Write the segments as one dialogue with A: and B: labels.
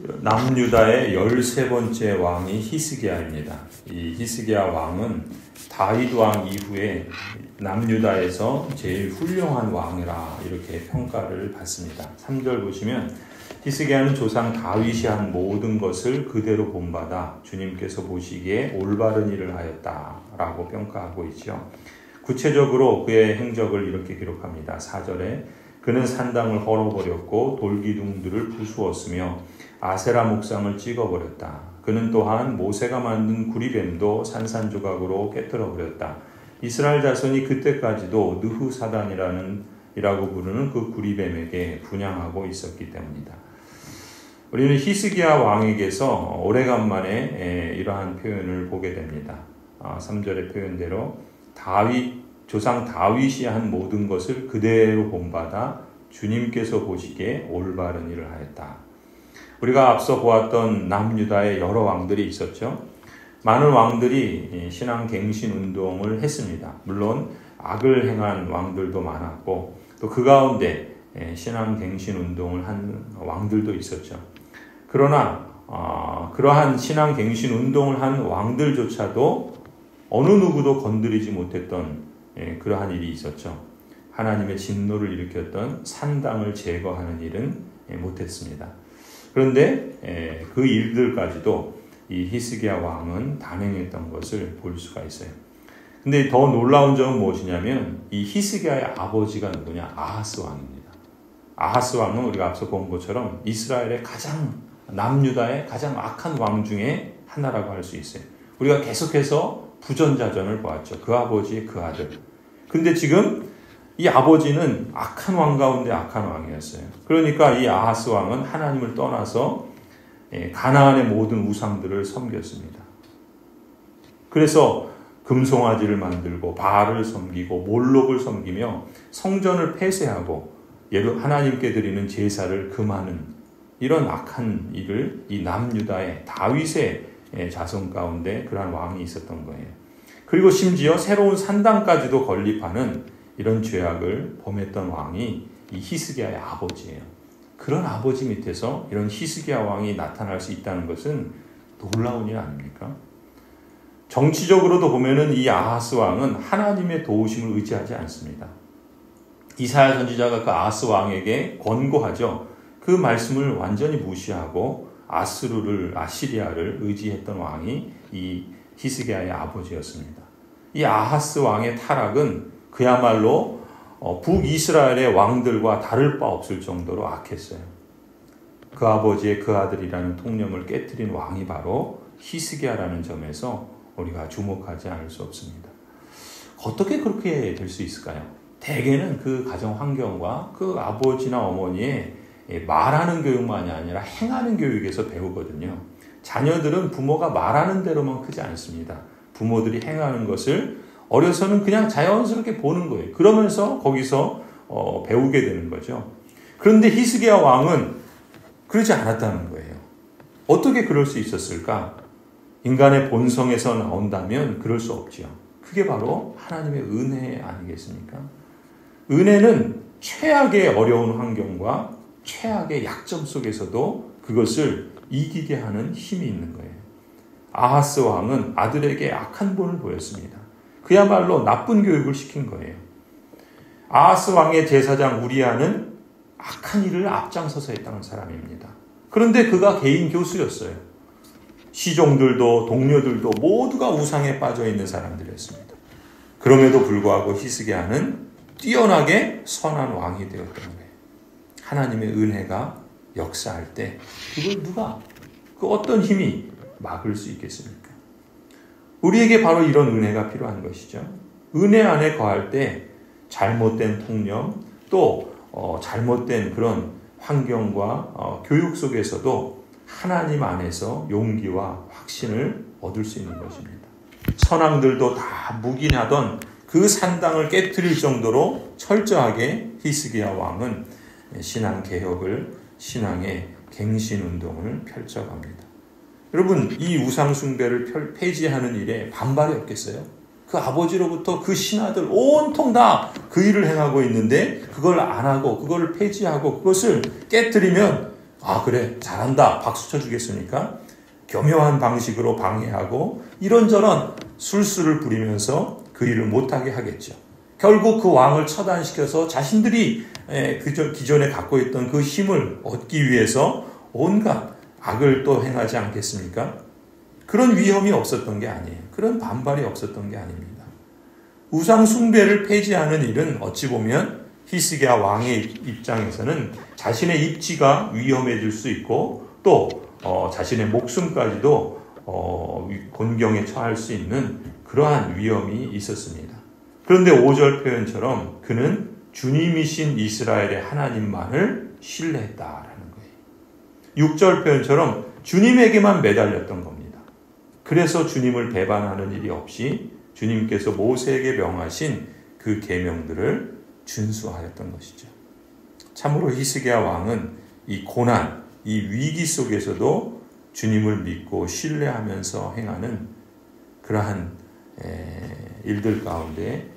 A: 남유다의 13번째 왕이 히스기야입니다. 이 히스기야 왕은 다윗 왕 이후에 남유다에서 제일 훌륭한 왕이라 이렇게 평가를 받습니다. 3절 보시면 히스기야는 조상 다윗이 한 모든 것을 그대로 본받아 주님께서 보시기에 올바른 일을 하였다라고 평가하고 있죠. 구체적으로 그의 행적을 이렇게 기록합니다. 4절에 그는 산당을 헐어버렸고 돌기둥들을 부수었으며 아세라 목상을 찍어버렸다. 그는 또한 모세가 만든 구리뱀도 산산조각으로 깨뜨려버렸다. 이스라엘 자손이 그때까지도 느후사단이라고 부르는 그 구리뱀에게 분향하고 있었기 때문이다. 우리는 히스기야 왕에게서 오래간만에 이러한 표현을 보게 됩니다. 3절의 표현대로 조상 다윗이 한 모든 것을 그대로 본받아 주님께서 보시기에 올바른 일을 하였다. 우리가 앞서 보았던 남유다의 여러 왕들이 있었죠. 많은 왕들이 신앙 갱신 운동을 했습니다. 물론 악을 행한 왕들도 많았고 또 그 가운데 신앙 갱신 운동을 한 왕들도 있었죠. 그러나 그러한 신앙 갱신 운동을 한 왕들조차도 어느 누구도 건드리지 못했던 그러한 일이 있었죠. 하나님의 진노를 일으켰던 산당을 제거하는 일은 못했습니다. 그런데 그 일들까지도 이 히스기야 왕은 단행했던 것을 볼 수가 있어요. 근데 더 놀라운 점은 무엇이냐면 이 히스기야의 아버지가 누구냐? 아하스 왕입니다. 아하스 왕은 우리가 앞서 본 것처럼 이스라엘의 남유다의 가장 악한 왕 중에 하나라고 할 수 있어요. 우리가 계속해서 부전자전을 보았죠. 그 아버지, 그 아들. 근데 지금 이 아버지는 악한 왕 가운데 악한 왕이었어요. 그러니까 이 아하스 왕은 하나님을 떠나서 가나안의 모든 우상들을 섬겼습니다. 그래서 금송아지를 만들고 바알을 섬기고 몰록을 섬기며 성전을 폐쇄하고 하나님께 드리는 제사를 금하는 이런 악한 일을 이 남유다의 다윗의 자손 가운데 그러한 왕이 있었던 거예요. 그리고 심지어 새로운 산당까지도 건립하는 이런 죄악을 범했던 왕이 이 히스기야의 아버지예요. 그런 아버지 밑에서 이런 히스기야 왕이 나타날 수 있다는 것은 놀라운 일 아닙니까? 정치적으로도 보면은 이 아하스 왕은 하나님의 도우심을 의지하지 않습니다. 이사야 선지자가 그 아하스 왕에게 권고하죠. 그 말씀을 완전히 무시하고 아시리아를 의지했던 왕이 이 히스기야의 아버지였습니다. 이 아하스 왕의 타락은 그야말로 북이스라엘의 왕들과 다를 바 없을 정도로 악했어요. 그 아버지의 그 아들이라는 통념을 깨트린 왕이 바로 히스기야라는 점에서 우리가 주목하지 않을 수 없습니다. 어떻게 그렇게 될 수 있을까요? 대개는 그 가정 환경과 그 아버지나 어머니의 말하는 교육만이 아니라 행하는 교육에서 배우거든요. 자녀들은 부모가 말하는 대로만 크지 않습니다. 부모들이 행하는 것을 어려서는 그냥 자연스럽게 보는 거예요. 그러면서 거기서 배우게 되는 거죠. 그런데 히스기야 왕은 그러지 않았다는 거예요. 어떻게 그럴 수 있었을까? 인간의 본성에서 나온다면 그럴 수 없지요. 그게 바로 하나님의 은혜 아니겠습니까? 은혜는 최악의 어려운 환경과 최악의 약점 속에서도 그것을 이기게 하는 힘이 있는 거예요. 아하스 왕은 아들에게 악한 본을 보였습니다. 그야말로 나쁜 교육을 시킨 거예요. 아하스 왕의 제사장 우리아는 악한 일을 앞장서서 했다는 사람입니다. 그런데 그가 개인 교수였어요. 시종들도 동료들도 모두가 우상에 빠져 있는 사람들이었습니다. 그럼에도 불구하고 히스기야는 뛰어나게 선한 왕이 되었던 거예요. 하나님의 은혜가 역사할 때 그걸 그 어떤 힘이 막을 수 있겠습니까? 우리에게 바로 이런 은혜가 필요한 것이죠. 은혜 안에 거할 때 잘못된 통념 또 잘못된 그런 환경과 교육 속에서도 하나님 안에서 용기와 확신을 얻을 수 있는 것입니다. 선왕들도 다 묵인하던 그 산당을 깨트릴 정도로 철저하게 히스기야 왕은 신앙 개혁을 신앙의 갱신 운동을 펼쳐갑니다. 여러분 이 우상 숭배를 폐지하는 일에 반발이 없겠어요? 그 아버지로부터 그 신하들 온통 다 그 일을 행하고 있는데 그걸 안 하고 그걸 폐지하고 그것을 깨트리면 아, 그래, 잘한다, 박수 쳐주겠습니까? 교묘한 방식으로 방해하고 이런저런 술수를 부리면서 그 일을 못하게 하겠죠. 결국 그 왕을 처단시켜서 자신들이 기존에 갖고 있던 그 힘을 얻기 위해서 온갖 악을 또 행하지 않겠습니까? 그런 위험이 없었던 게 아니에요. 그런 반발이 없었던 게 아닙니다. 우상 숭배를 폐지하는 일은 어찌 보면 히스기야 왕의 입장에서는 자신의 입지가 위험해질 수 있고 또 자신의 목숨까지도 곤경에 처할 수 있는 그러한 위험이 있었습니다. 그런데 5절 표현처럼 그는 주님이신 이스라엘의 하나님만을 신뢰했다라는 거예요. 6절 표현처럼 주님에게만 매달렸던 겁니다. 그래서 주님을 배반하는 일이 없이 주님께서 모세에게 명하신 그 계명들을 준수하였던 것이죠. 참으로 히스기야 왕은 이 고난, 이 위기 속에서도 주님을 믿고 신뢰하면서 행하는 그러한 일들 가운데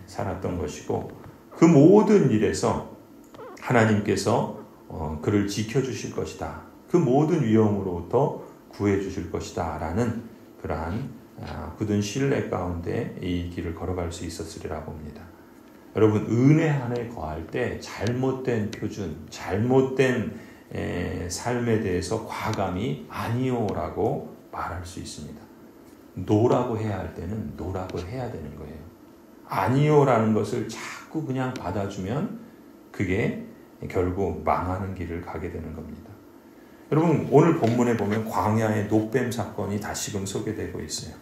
A: 살았던 것이고 그 모든 일에서 하나님께서 그를 지켜주실 것이다. 그 모든 위험으로부터 구해주실 것이다. 라는 그러한 굳은 신뢰 가운데 이 길을 걸어갈 수 있었으리라 봅니다. 여러분, 은혜 안에 거할 때 잘못된 표준, 잘못된 삶에 대해서 과감히 아니요라고 말할 수 있습니다. 노라고 해야 할 때는 노라고 해야 되는 거예요. 아니요라는 것을 자꾸 그냥 받아주면 그게 결국 망하는 길을 가게 되는 겁니다. 여러분, 오늘 본문에 보면 광야의 노뱀 사건이 다시금 소개되고 있어요.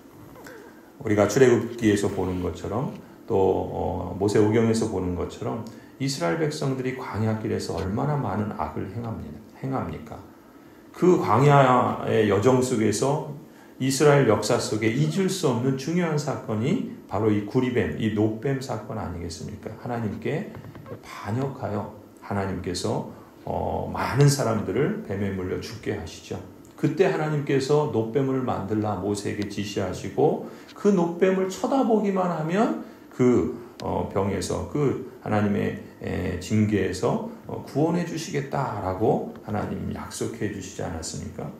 A: 우리가 출애굽기에서 보는 것처럼 또 모세오경에서 보는 것처럼 이스라엘 백성들이 광야길에서 얼마나 많은 악을 행합니까? 그 광야의 여정 속에서 이스라엘 역사 속에 잊을 수 없는 중요한 사건이 바로 이 구리뱀, 이 노뱀 사건 아니겠습니까? 하나님께 반역하여 하나님께서 많은 사람들을 뱀에 물려 죽게 하시죠. 그때 하나님께서 노뱀을 만들라 모세에게 지시하시고 그 노뱀을 쳐다보기만 하면 그 병에서 그 하나님의 징계에서 구원해 주시겠다라고 하나님 약속해 주시지 않았습니까?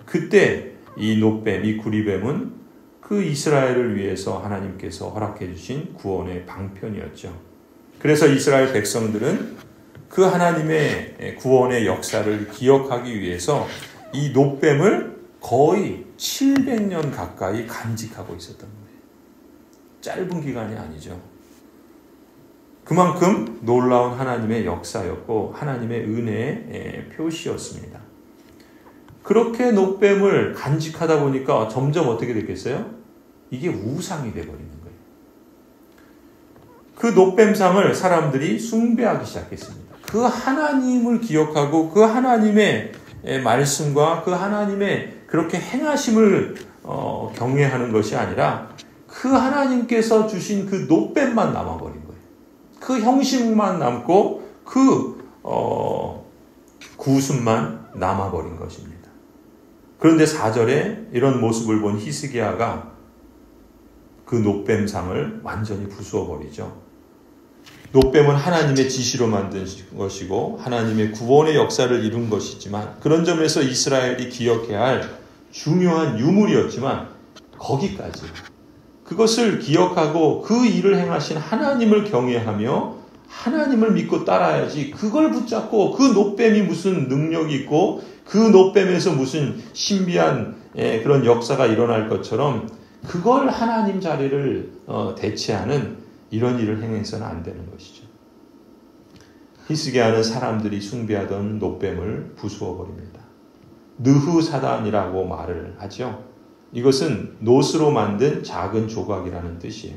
A: 그때 이 노뱀, 이 구리뱀은 그 이스라엘을 위해서 하나님께서 허락해 주신 구원의 방편이었죠. 그래서 이스라엘 백성들은 그 하나님의 구원의 역사를 기억하기 위해서 이 노뱀을 거의 700년 가까이 간직하고 있었던 거예요. 짧은 기간이 아니죠. 그만큼 놀라운 하나님의 역사였고 하나님의 은혜의 표시였습니다. 그렇게 노뱀을 간직하다 보니까 점점 어떻게 됐겠어요? 이게 우상이 되어버리는 거예요. 그 노뱀상을 사람들이 숭배하기 시작했습니다. 그 하나님을 기억하고 그 하나님의 말씀과 그 하나님의 그렇게 행하심을 경외하는 것이 아니라 그 하나님께서 주신 그 노뱀만 남아버린 거예요. 그 형식만 남고 그 구순만 남아버린 것입니다. 그런데 4절에 이런 모습을 본 히스기야가 그 노뱀상을 완전히 부수어버리죠. 노뱀은 하나님의 지시로 만든 것이고 하나님의 구원의 역사를 이룬 것이지만 그런 점에서 이스라엘이 기억해야 할 중요한 유물이었지만 거기까지 그것을 기억하고 그 일을 행하신 하나님을 경외하며 하나님을 믿고 따라야지 그걸 붙잡고 그 노뱀이 무슨 능력이 있고 그 노뱀에서 무슨 신비한 그런 역사가 일어날 것처럼 그걸 하나님 자리를 대체하는 이런 일을 행해서는 안 되는 것이죠. 히스기야는 사람들이 숭배하던 노뱀을 부수어 버립니다. 느후사단이라고 말을 하죠. 이것은 노스로 만든 작은 조각이라는 뜻이에요.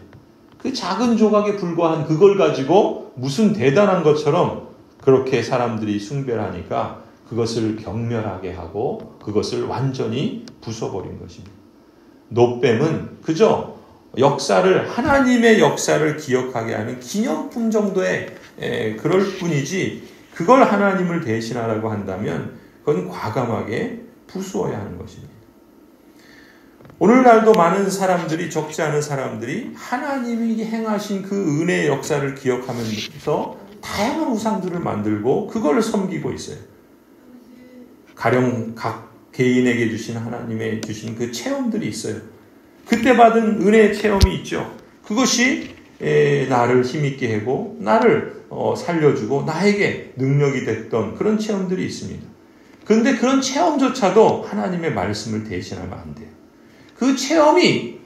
A: 그 작은 조각에 불과한 그걸 가지고 무슨 대단한 것처럼 그렇게 사람들이 숭배를 하니까 그것을 경멸하게 하고 그것을 완전히 부숴버린 것입니다. 노뱀은 그저 역사를 하나님의 역사를 기억하게 하는 기념품 정도의 그럴 뿐이지 그걸 하나님을 대신하라고 한다면 그건 과감하게 부수어야 하는 것입니다. 오늘날도 많은 사람들이 적지 않은 사람들이 하나님이 행하신 그 은혜의 역사를 기억하면서 다양한 우상들을 만들고 그걸 섬기고 있어요. 가령 각 개인에게 주신 하나님의 주신 그 체험들이 있어요. 그때 받은 은혜의 체험이 있죠. 그것이 나를 힘있게 하고 나를 살려주고 나에게 능력이 됐던 그런 체험들이 있습니다. 그런데 그런 체험조차도 하나님의 말씀을 대신하면 안 돼요. 그 체험이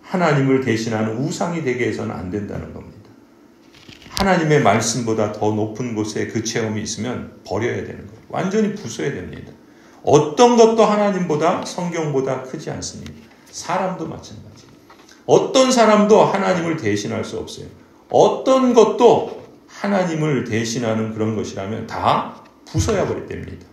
A: 하나님을 대신하는 우상이 되게 해서는 안 된다는 겁니다. 하나님의 말씀보다 더 높은 곳에 그 체험이 있으면 버려야 되는 거예요. 완전히 부숴야 됩니다. 어떤 것도 하나님보다 성경보다 크지 않습니다. 사람도 마찬가지. 어떤 사람도 하나님을 대신할 수 없어요. 어떤 것도 하나님을 대신하는 그런 것이라면 다 부숴야 버려야 됩니다.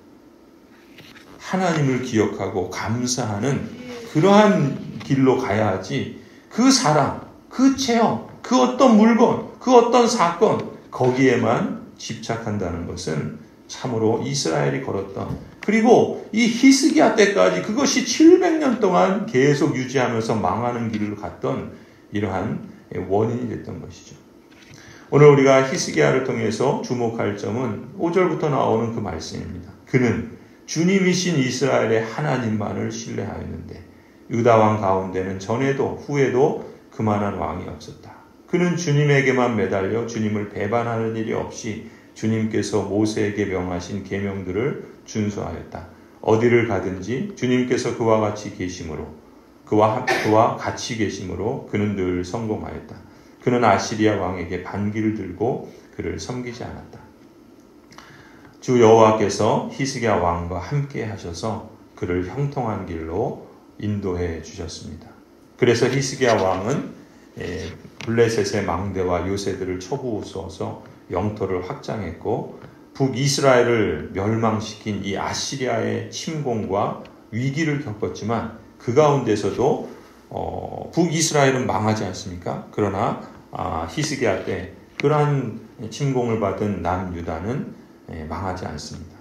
A: 하나님을 기억하고 감사하는 그러한 길로 가야 하지 그 사람, 그 체험, 그 어떤 물건, 그 어떤 사건 거기에만 집착한다는 것은 참으로 이스라엘이 걸었던 그리고 이 히스기야 때까지 그것이 700년 동안 계속 유지하면서 망하는 길로 갔던 이러한 원인이 됐던 것이죠. 오늘 우리가 히스기야를 통해서 주목할 점은 5절부터 나오는 그 말씀입니다. 그는 주님이신 이스라엘의 하나님만을 신뢰하였는데 유다 왕 가운데는 전에도 후에도 그만한 왕이 없었다. 그는 주님에게만 매달려 주님을 배반하는 일이 없이 주님께서 모세에게 명하신 계명들을 준수하였다. 어디를 가든지 주님께서 그와 같이 계심으로 그와 같이 계심으로 그는 늘 성공하였다. 그는 아시리아 왕에게 반기를 들고 그를 섬기지 않았다. 주 여호와께서 히스기야 왕과 함께 하셔서 그를 형통한 길로 인도해 주셨습니다. 그래서 히스기야 왕은 블레셋의 망대와 요새들을 쳐부수어서 영토를 확장했고 북이스라엘을 멸망시킨 이 아시리아의 침공과 위기를 겪었지만 그 가운데서도 북이스라엘은 망하지 않습니까? 그러나 히스기야 때 그러한 침공을 받은 남유다는 망하지 않습니다.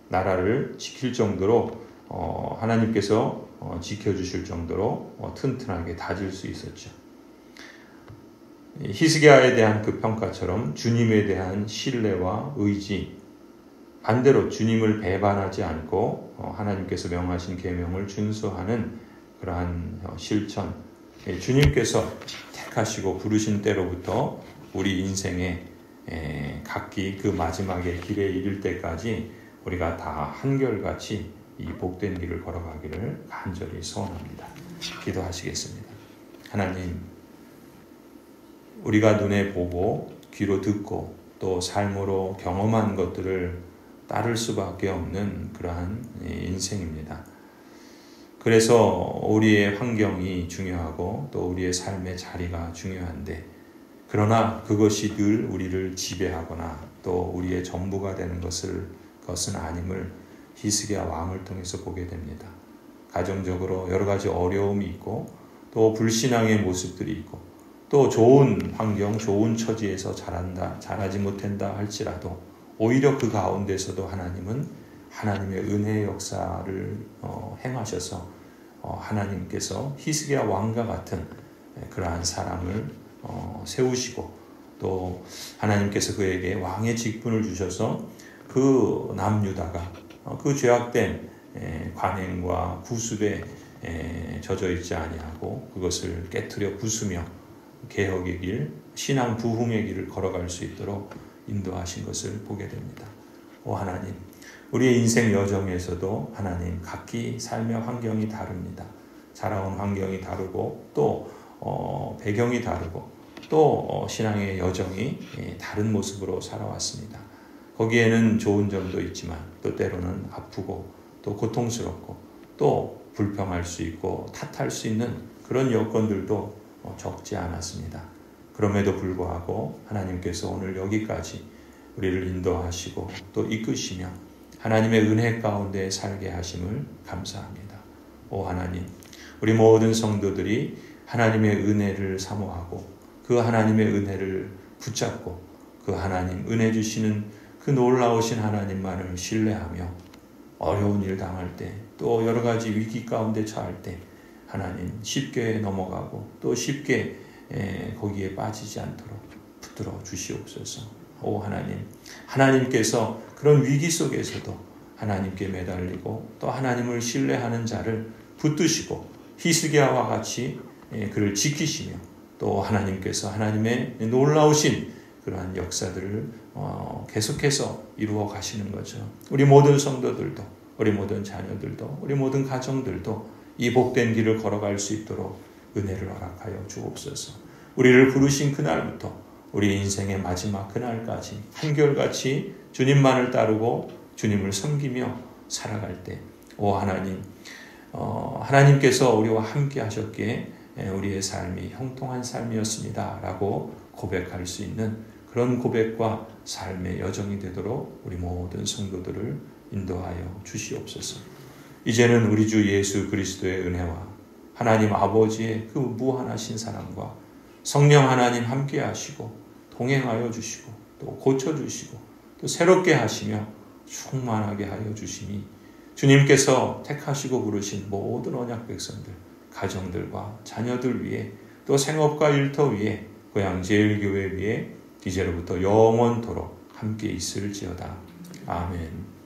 A: 나라를 지킬 정도로 하나님께서 지켜주실 정도로 튼튼하게 다질 수 있었죠. 히스기야에 대한 그 평가처럼 주님에 대한 신뢰와 의지, 반대로 주님을 배반하지 않고 하나님께서 명하신 계명을 준수하는 그러한 실천, 주님께서 택하시고 부르신 때로부터 우리 인생에 각기 그 마지막의 길에 이를 때까지 우리가 다 한결같이 이 복된 길을 걸어가기를 간절히 소원합니다. 기도하시겠습니다. 하나님, 우리가 눈에 보고 귀로 듣고 또 삶으로 경험한 것들을 따를 수밖에 없는 그러한 인생입니다. 그래서 우리의 환경이 중요하고 또 우리의 삶의 자리가 중요한데 그러나 그것이 늘 우리를 지배하거나 또 우리의 전부가 되는 것은 아님을 히스기야 왕을 통해서 보게 됩니다. 가정적으로 여러 가지 어려움이 있고 또 불신앙의 모습들이 있고 또 좋은 환경, 좋은 처지에서 자라지 못한다 할지라도 오히려 그 가운데서도 하나님은 하나님의 은혜의 역사를 행하셔서 하나님께서 히스기야 왕과 같은 그러한 사람을 세우시고 또 하나님께서 그에게 왕의 직분을 주셔서 그 남유다가 그 죄악된 관행과 구습에 젖어 있지 아니하고 그것을 깨트려 부수며 개혁의 길, 신앙 부흥의 길을 걸어갈 수 있도록 인도하신 것을 보게 됩니다. 오 하나님, 우리의 인생 여정에서도 하나님 각기 삶의 환경이 다릅니다. 자라온 환경이 다르고 또 배경이 다르고 또 신앙의 여정이 다른 모습으로 살아왔습니다. 거기에는 좋은 점도 있지만 또 때로는 아프고 또 고통스럽고 또 불평할 수 있고 탓할 수 있는 그런 여건들도 적지 않았습니다. 그럼에도 불구하고 하나님께서 오늘 여기까지 우리를 인도하시고 또 이끄시며 하나님의 은혜 가운데 살게 하심을 감사합니다. 오 하나님, 우리 모든 성도들이 하나님의 은혜를 사모하고 그 하나님의 은혜를 붙잡고 그 하나님 은혜 주시는 그 놀라우신 하나님만을 신뢰하며 어려운 일 당할 때 또 여러 가지 위기 가운데 처할 때 하나님 쉽게 넘어가고 또 쉽게 거기에 빠지지 않도록 붙들어 주시옵소서. 오 하나님, 하나님께서 그런 위기 속에서도 하나님께 매달리고 또 하나님을 신뢰하는 자를 붙드시고 히스기야와 같이 그를 지키시며 또 하나님께서 하나님의 놀라우신 그러한 역사들을 계속해서 이루어 가시는 거죠. 우리 모든 성도들도, 우리 모든 자녀들도, 우리 모든 가정들도 이 복된 길을 걸어갈 수 있도록 은혜를 허락하여 주옵소서. 우리를 부르신 그날부터 우리 인생의 마지막 그날까지 한결같이 주님만을 따르고 주님을 섬기며 살아갈 때, 오 하나님, 하나님께서 우리와 함께 하셨기에 우리의 삶이 형통한 삶이었습니다 라고 고백할 수 있는 그런 고백과 삶의 여정이 되도록 우리 모든 성도들을 인도하여 주시옵소서. 이제는 우리 주 예수 그리스도의 은혜와 하나님 아버지의 그 무한하신 사랑과 성령 하나님 함께 하시고 동행하여 주시고 또 고쳐주시고 또 새롭게 하시며 충만하게 하여 주시니 주님께서 택하시고 부르신 모든 언약 백성들, 가정들과 자녀들 위에 또 생업과 일터 위에 고향제일교회 위에 이제로부터 영원토록 함께 있을지어다. 아멘.